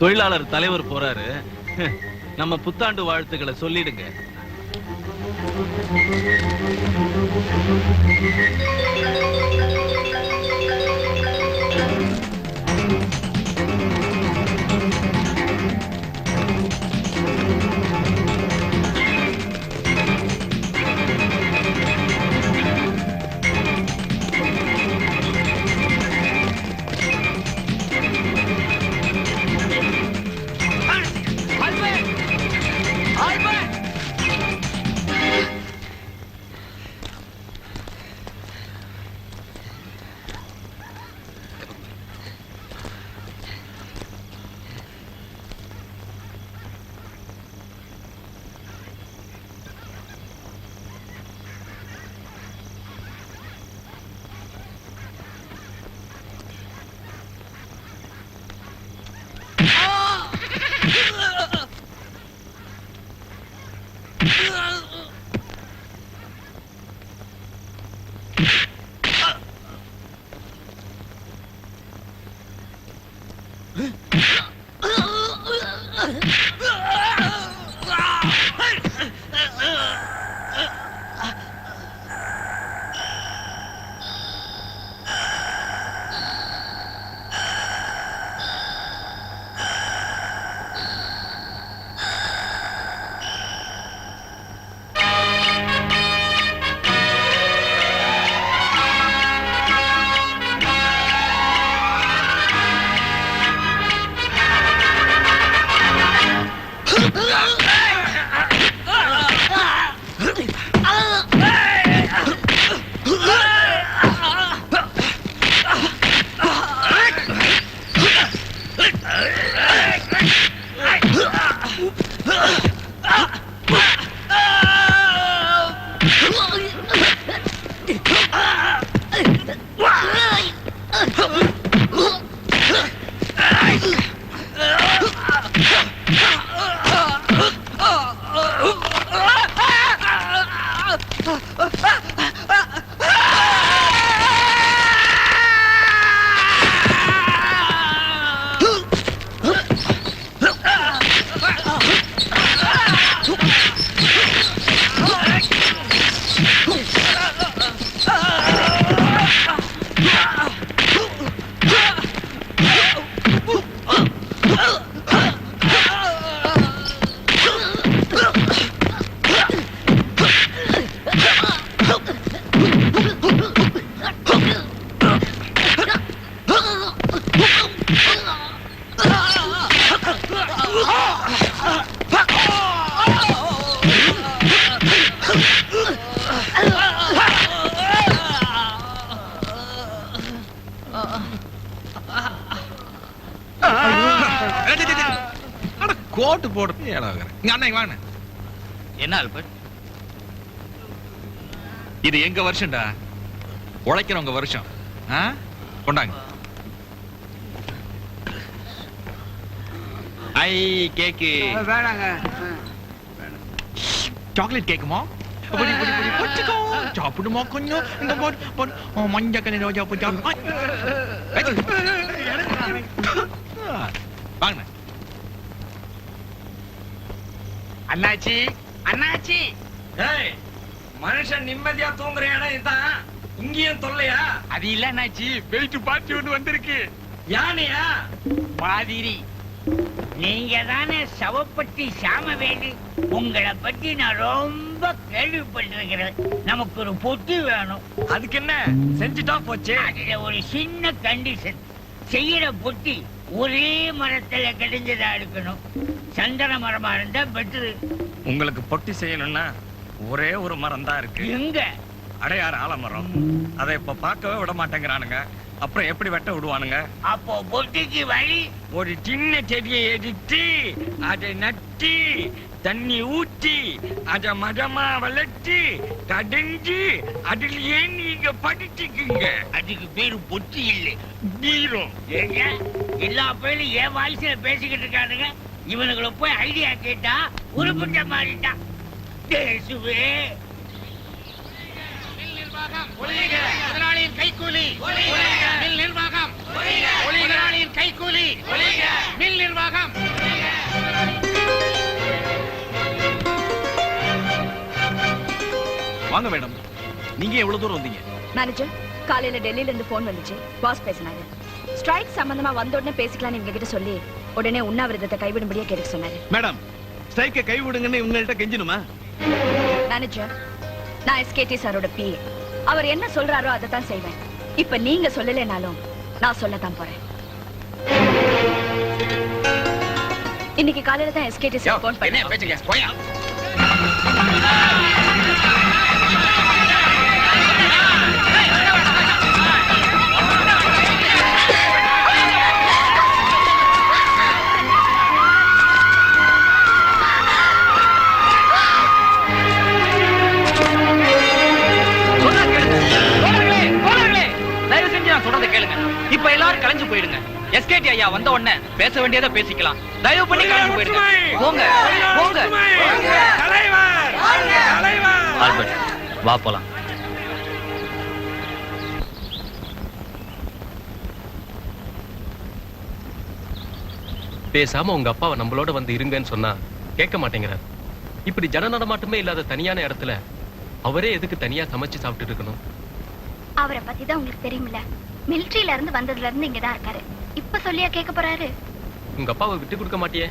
தொழிலாளர் தலைவர் போறாரு. நம்ம புத்தாண்டு வாழ்த்துக்களை சொல்லிடுங்க. கோட்டு போடுறது என்ன ஆல்பர்ட்? இது எங்க வருஷம்டா, உழைக்கிறவங்க வருஷம். கொண்டாங்க. ஐ கேக்கு வேணாங்க. சாக்லேட் கேக்குமா? சாப்பிடுமா கொஞ்சம்? இந்த மஞ்ச கண்ணி ரோஜா பூ வாங்க. அண்ணாச்சி, அண்ணாச்சி, மனுஷன் நிம்மதியா தூங்குற இடம் இதுதான். இங்கேயும் தொல்லையா? அது இல்ல அண்ணாச்சி, பெல்ட் பார்ட்டி ஒன்று வந்திருக்கு. யானையா? மாதிரி நீங்க தானே சவப்பட்டி சாமவேலு. உங்களை பத்தி நான் ரொம்ப கேள்விப்பட்டிருக்கிறேன். நமக்கு ஒரு பொட்டி வேணும். அதுக்கு என்ன செஞ்சுட்டா போச்சு. அதுல ஒரு சின்ன கண்டிஷன். செய்யற பொட்டி ஒரே மரத்துல கிடைஞ்சதா இருக்கணும். சந்தன மரமா இருந்தா பெட்ரு. உங்களுக்கு பொட்டி செய்யணும்னா ஒரே ஒரு மரம் தான் இருக்கு. எங்க? அடையாறு ஆலமரம். அதை இப்ப பார்க்கவே விட மாட்டேங்கிறானுங்க. அப்புறம் எப்படி வெட்ட விடுவானுங்க? அப்போ பொட்டிக்கு வழி, ஒரு சின்ன செடியை எடுத்து அதை நட்டி தண்ணி ஊற்றி அதை மரமா வளர்த்து கடைஞ்சு அதிலேயே நீங்க படிச்சுக்குங்க. அதுக்கு பேரு பொட்டி இல்லை, நீரும். ஏங்க எல்லா பேரும் என் வாய்ஸ்ல பேசிக்கிட்டு இருக்கானுங்க. இவனுங்களை போய் ஐடியா கேட்டா உருப்பிட்ட மாறிட்டா. தேசுவே முதலாளியின் கைக்கூலி, நிர்வாகம் முதலாளியின் கைக்கூலி, மில் நிர்வாகம். வாங்க மேடம், நீங்க எவ்வளவு தூரம் வந்தீங்க? மேனேஜர், காலையில டெல்லியில இருந்து போன் வந்துச்சு. பாஸ் பேசினாரு. ஸ்ட்ரைக் சம்பந்தமா வந்த உடனே பேசிக்கலாம்னு இவங்க கிட்ட சொல்லி உடனே உண்ணாவிரதத்தை கைவிடும்படியா கேட்க சொன்னாரு. மேடம், ஸ்ட்ரைக்கை கைவிடுங்கன்னு இவங்கள்ட்ட கெஞ்சணுமா? மேனேஜர், நான் எஸ்கேடி சாரோட பிஏ. அவர் என்ன சொல்றாரோ அதை தான் செய்வேன். இப்ப நீங்க சொல்லலைனாலும் நான் சொல்லத்தான் போறேன். இன்னைக்கு காலையில தான் எஸ்கேடி சார் போன் என்ன பண்ணாரு. பேசுங்க? போயா. இப்ப எல்லாரும் கலைஞ்சு போயிடுங்க. எஸ்கேடி ஐயா வந்த உடனே பேச வேண்டியதை பேசிக்கலாம். தயவு பண்ணி கலைஞ்சு போயிடுங்க. போங்க போங்க. தலைவர் தலைவர் ஆல்பர்ட், வா போலாம். பேசாம உங்க அப்பாவை நம்மளோட வந்து இருங்கன்னு சொன்னா கேட்க மாட்டேங்கிறார். இப்படி ஜன நடமாட்டமே இல்லாத தனியான இடத்துல அவரே எதுக்கு தனியா சமைச்சு சாப்பிட்டு இருக்கணும்? அவரை பத்தி தான் உங்களுக்கு தெரியுமில்ல. மிலிட்டரியில இருந்து வந்ததுல இருந்து இங்கதான் இருக்காரு. இப்ப சொல்லியா கேட்க போறாரு? உங்க அப்பாவை விட்டு கொடுக்க மாட்டியே?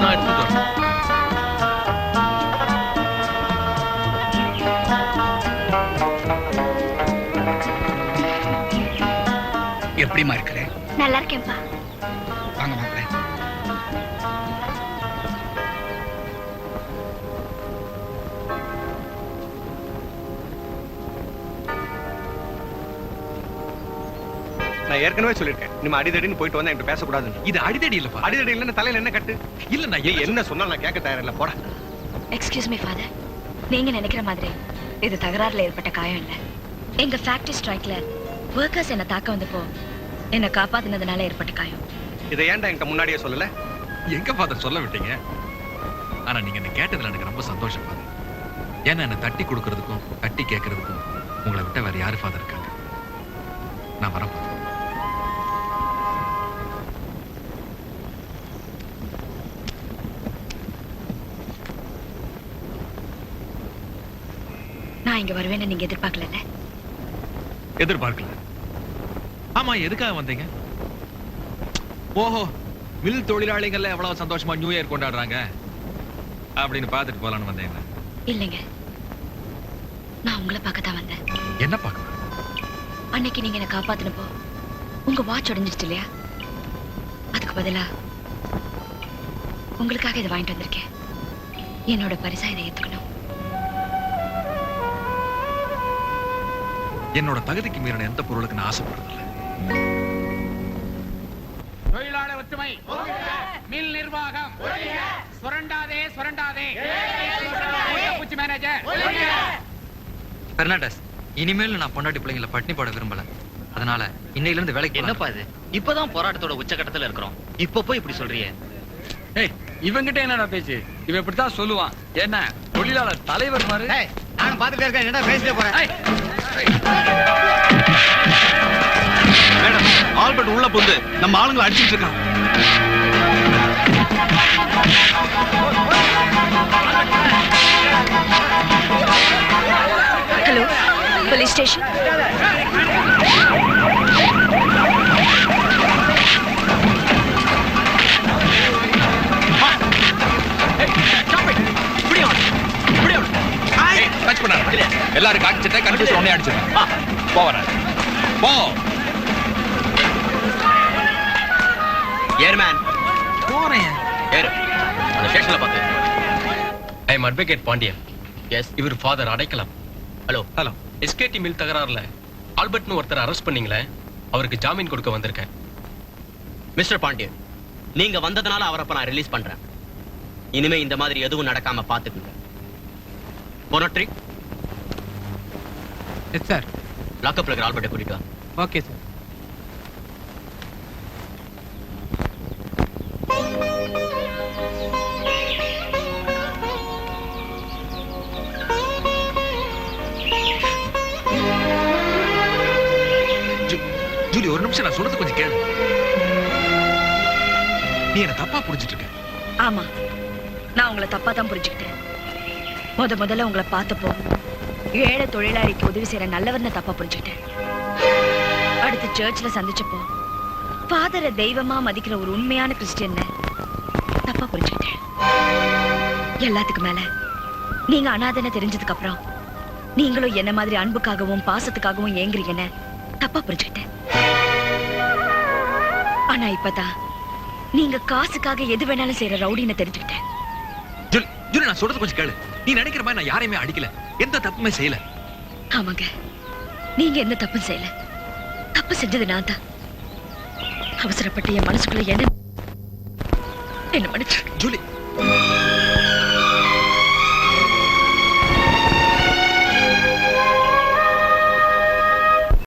நான் எடுத்துட்டு வரேன். எப்படிமா இருக்கிற? நல்லா இருக்கேன்ப்பா. வாங்க மாப்பிள்ள. நான் ஏற்கனவே சொல்லிருக்கேன், நீ அடிதடின்னு போயிட்டு வந்தா என்கிட்ட பேசக்கூடாதுன்னு. இது அடிதடி இல்லப்பா. அடிதடி இல்லைன்னு தலையில என்ன கட்டு? இல்ல, நான் நீ என்ன சொன்னா நான் கேட்க தயாரில்ல, போட. எக்ஸ்கியூஸ் மீ ஃபாதர், நீங்க நினைக்கிற மாதிரி இது தகராறுல ஏற்பட்ட காயம் இல்ல. எங்க ஃபேக்டரி ஸ்ட்ரைக்ல ஒர்க்கர்ஸ் என்ன தாக்க வந்தப்போ என்ன காப்பாத்தினதுனால ஏற்பட்ட காயம். இதை ஏன்டா என்கிட்ட முன்னாடியே சொல்லல? எங்க ஃபாதர் சொல்ல விட்டீங்க? ஆனா நீங்க என்ன கேட்டதுல எனக்கு ரொம்ப சந்தோஷம் ஃபாதர். ஏன்னா என்ன தட்டி கொடுக்கறதுக்கும் தட்டி கேட்கறதுக்கும் உங்களை விட்ட வேற யாரு ஃபாதர் இருக்காங்க? நான் வரேன் ஃபாதர். நான் இங்க வருவேன்னு நீங்க எதிர்பார்க்கல. எதிர்பார்க்கல. ஆமா, எதுக்காக வந்தீங்க? ஓஹோ, மில் தொழிலாளிகள் எவ்வளவு சந்தோஷமா நியூ இயர் கொண்டாடுறாங்க அப்படின்னு பார்த்துட்டு போலான்னு வந்தேன். இல்லைங்க, நான் உங்களை பார்க்க தான் வந்தேன். என்ன பார்க்கணும்? அன்னைக்கு நீங்க என்ன காப்பாத்தினப்போ உங்க வாட்ச் உடைஞ்சிருச்சு இல்லையா? அதுக்கு பதிலா உங்களுக்காக இதை வாங்கிட்டு வந்திருக்கேன். என்னோட பரிசா இதை ஏத்துக்கணும். என்னோட தகுதிக்கு மீறின எந்த பொருளுக்கு நான் ஆசைப்படுறதில்ல. தொழிலாளர் ஒற்றுமை. மில் நிர்வாகம். சுரண்டாதே சுரண்டாதே. பூச்சி மேனேஜர். பெர்னாண்டஸ், இனிமேல் நான் பொண்டாட்டி பிள்ளைங்களை பட்டினி போட விரும்பல. அதனால இன்னையில இருந்து வேலைக்கு என்னப்பா இது? இப்பதான் போராட்டத்தோட உச்சகட்டத்துல இருக்கிறோம். இப்ப போய் இப்படி சொல்றியே? ஏய், இவங்கிட்ட என்னடா பேச்சு? இவன் இப்படித்தான் சொல்லுவான். என்ன தொழிலாளர் தலைவர் மாதிரி? நானும் பாத்துட்டே இருக்கேன். என்னடா பேசிட்டே போறேன்? மேடம், ஆல்பர்ட் உள்ள புந்து நம்ம ஆளுங்களை அடிச்சிட்டு இருக்கான். Hello, police station. டச் பண்ணாத. எல்லாரும் காட்சிட்ட கன்ஃபியூஸ் உடனே அடிச்சிடுறேன். போறேன். போ. ஏர்மேன் போறேன். ஏறு. அந்த ஸ்டேஷன்ல பாத்து. I am advocate Pandian. Yes. இவர் father Adaikalam. Hello. Hello. SKD mill தகராறுல ஆல்பர்ட்னு ஒருத்தர் அரெஸ்ட் பண்ணீங்களே, அவருக்கு ஜாமீன் கொடுக்க வந்திருக்கேன். மிஸ்டர் பாண்டியன், நீங்க வந்ததனால அவரை நான் ரிலீஸ் பண்றேன். இனிமே இந்த மாதிரி எதுவும் நடக்காம பாத்துக்குங்க. போனட்ரி. Yes sir. லாக்அப்ல இருக்கிற ஆல்பர்ட்டை கூட்டிட்டு வா. Okay sir. நிமிஷம் நான் சொல்றது கொஞ்சம் கேளு. நீ என்ன தப்பா புரிஞ்சிட்டு இருக்க. ஆமா, நான் உங்களை தப்பா தான் புரிஞ்சுக்கிட்டேன். முதல்ல உங்களை பார்த்தப்போ ஏழை தொழிலாளிக்கு உதவி செய்யற நல்லவர்னு தப்பா புரிஞ்சுக்கிட்டேன். அடுத்து சர்ச்ல சந்திச்சப்போ ஃபாதரை தெய்வமா மதிக்கிற ஒரு உண்மையான கிறிஸ்டியன் தப்பா புரிஞ்சுக்கிட்டேன். எல்லாத்துக்கு மேல நீங்க அனாதைன்னு தெரிஞ்சதுக்கு அப்புறம் நீங்களும் என்ன மாதிரி அன்புக்காகவும் பாசத்துக்காகவும் ஏங்குறீங்கன்னு தப்பா புரிஞ்சுக்கிட்டேன். ஆனா இப்பதான் நீங்க காசுக்காக எது வேணாலும் செய்யற ரவுடின்னு தெரிஞ்சுக்கிட்டேன். ஜூலி, நான் சொல்றது கொஞ்சம் கேளு. நீ நினைக்கிற மாதிரி நான் யாரையுமே அடிக்கல, எந்த தப்புமே செய்யல. ஆமாங்க, நீங்க எந்த தப்பும் செய்யல. தப்பு செஞ்சது நான் தான். அவசரப்பட்டு என் மனசுக்குள்ள என்ன மன்னிச்சு ஜூலி